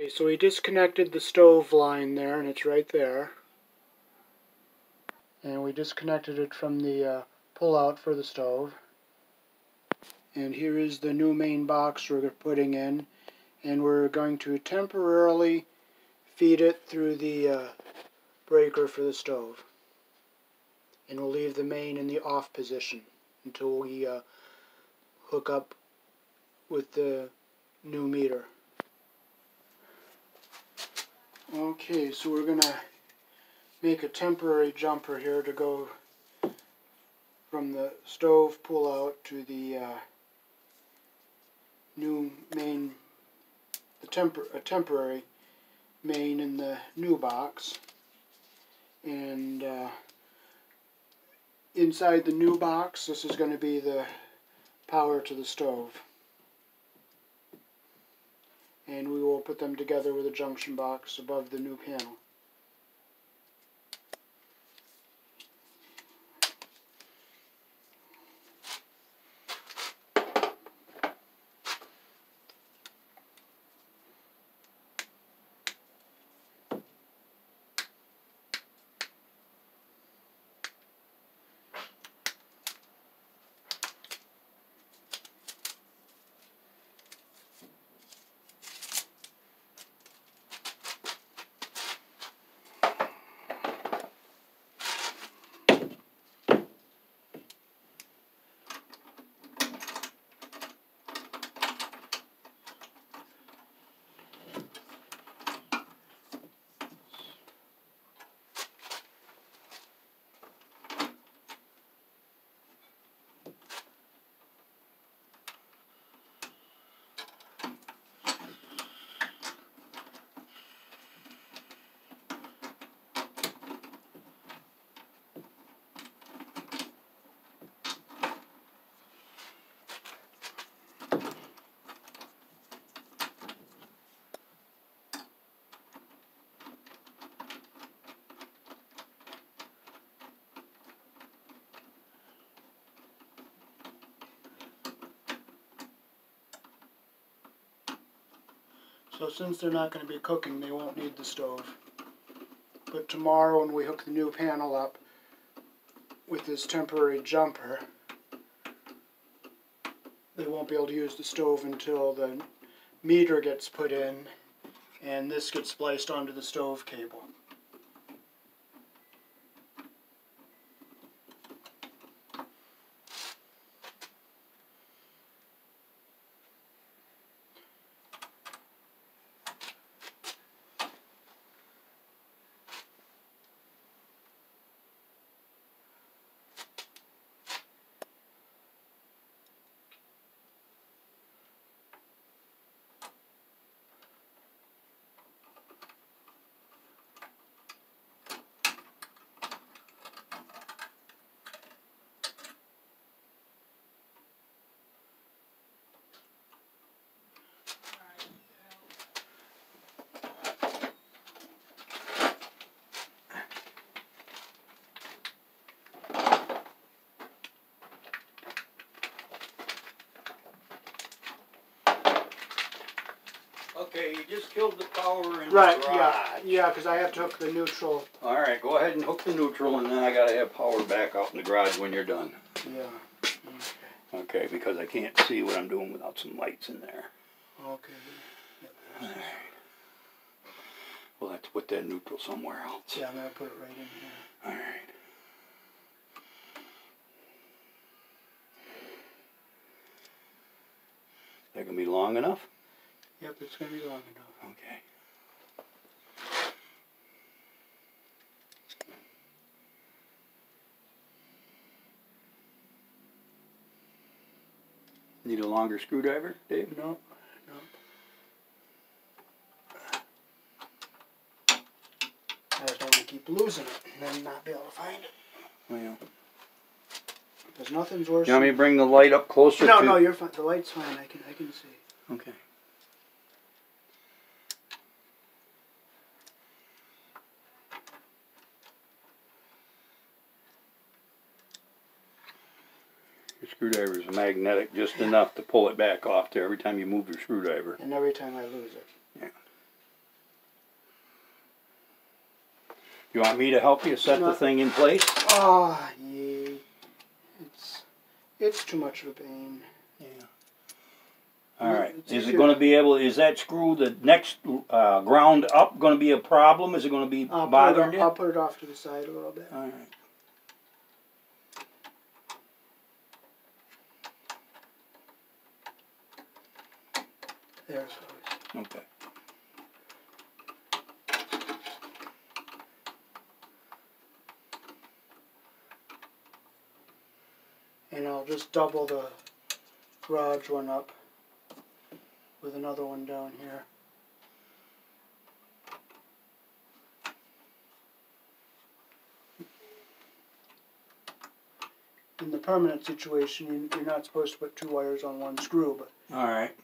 Okay, so we disconnected the stove line there, and it's right there. And we disconnected it from the pull-out for the stove. And here is the new main box we're putting in. And we're going to temporarily feed it through the breaker for the stove. And we'll leave the main in the off position until we hook up with the new meter. Okay, so we're going to make a temporary jumper here to go from the stove pull-out to the new main, a temporary main in the new box. And inside the new box, this is going to be the power to the stove. And we will put them together with a junction box above the new panel. So since they're not going to be cooking, they won't need the stove. But tomorrow when we hook the new panel up with this temporary jumper, they won't be able to use the stove until the meter gets put in and this gets spliced onto the stove cable. Okay, you just killed the power in Right, the garage. yeah, because I have to hook the neutral. Alright, go ahead and hook the neutral, and then I gotta have power back out in the garage when you're done. Yeah. Okay, because I can't see what I'm doing without some lights in there. Okay. Yep. Alright. We'll have to put that neutral somewhere else. Yeah, I'm going to put it right in here. Alright. Is that going to be long enough? Yep, it's going to be long enough. Okay. Need a longer screwdriver, Dave? No. I just don't want to keep losing it and then not be able to find it. Well. Because nothing's worse. You want me to bring the light up closer? No, you're fine. The light's fine. I can see. Okay. Your screwdriver is magnetic just enough to pull it back off there every time you move your screwdriver. And every time I lose it. Yeah. You want me to help you set the thing in place? Ah, yeah. It's too much of a pain. Yeah. All right. Is it going to be able? Is that screw the next ground up going to be a problem? Is it going to be bothering you? I'll put it off to the side a little bit. All right. There it goes. Okay. And I'll just double the garage one up with another one down here. In the permanent situation, you're not supposed to put 2 wires on 1 screw, but... All right.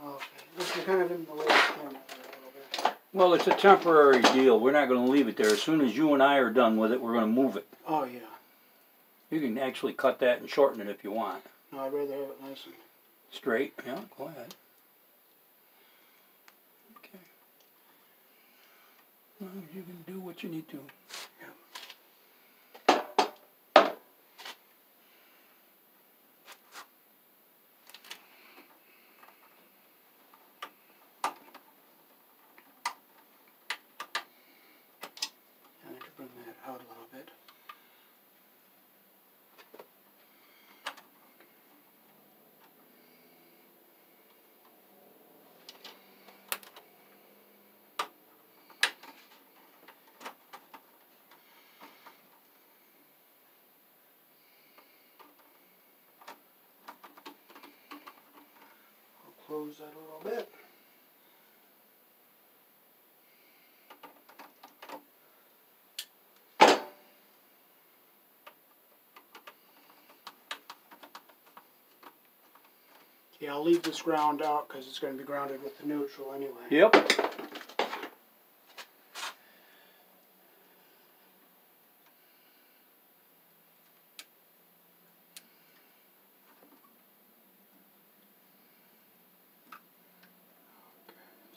Okay, this is kind of in the way of the camera there a little bit. Well, it's a temporary deal. We're not going to leave it there. As soon as you and I are done with it, we're going to move it. Oh, yeah. You can actually cut that and shorten it if you want. No, I'd rather have it nice and... Straight? Yeah, go ahead. Okay. Well, you can do what you need to. Bring that out a little bit. I'll close that a little bit. Yeah, I'll leave this ground out because it's going to be grounded with the neutral anyway. Yep.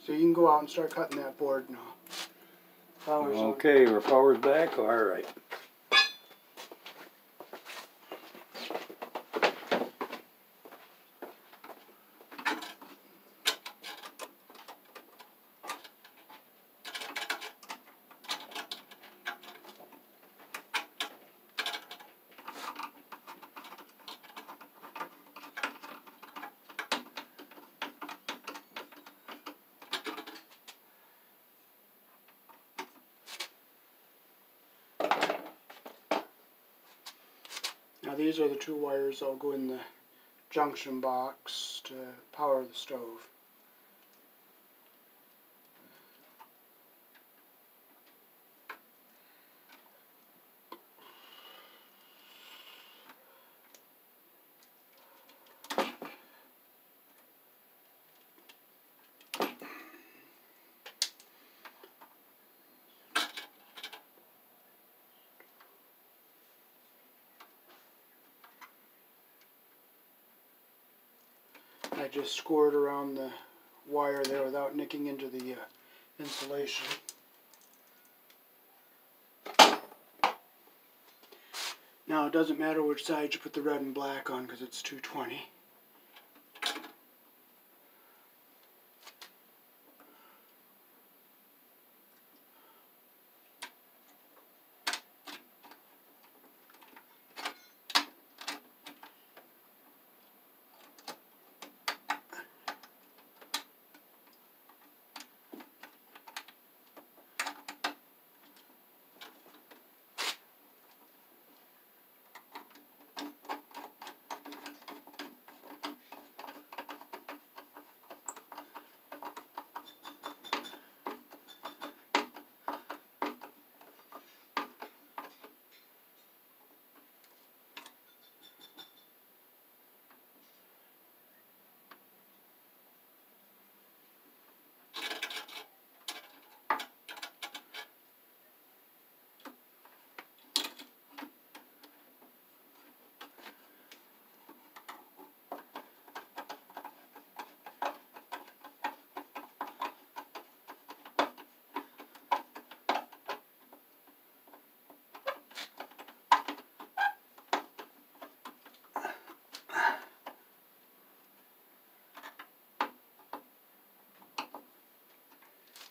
So you can go out and start cutting that board now. Power's on. Okay, our power's back. All right. Now these are the 2 wires that'll go in the junction box to power the stove. I just scored around the wire there without nicking into the insulation. Now it doesn't matter which side you put the red and black on because it's 220.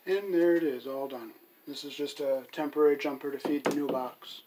And there it is, all done. This is just a temporary jumper to feed the new box.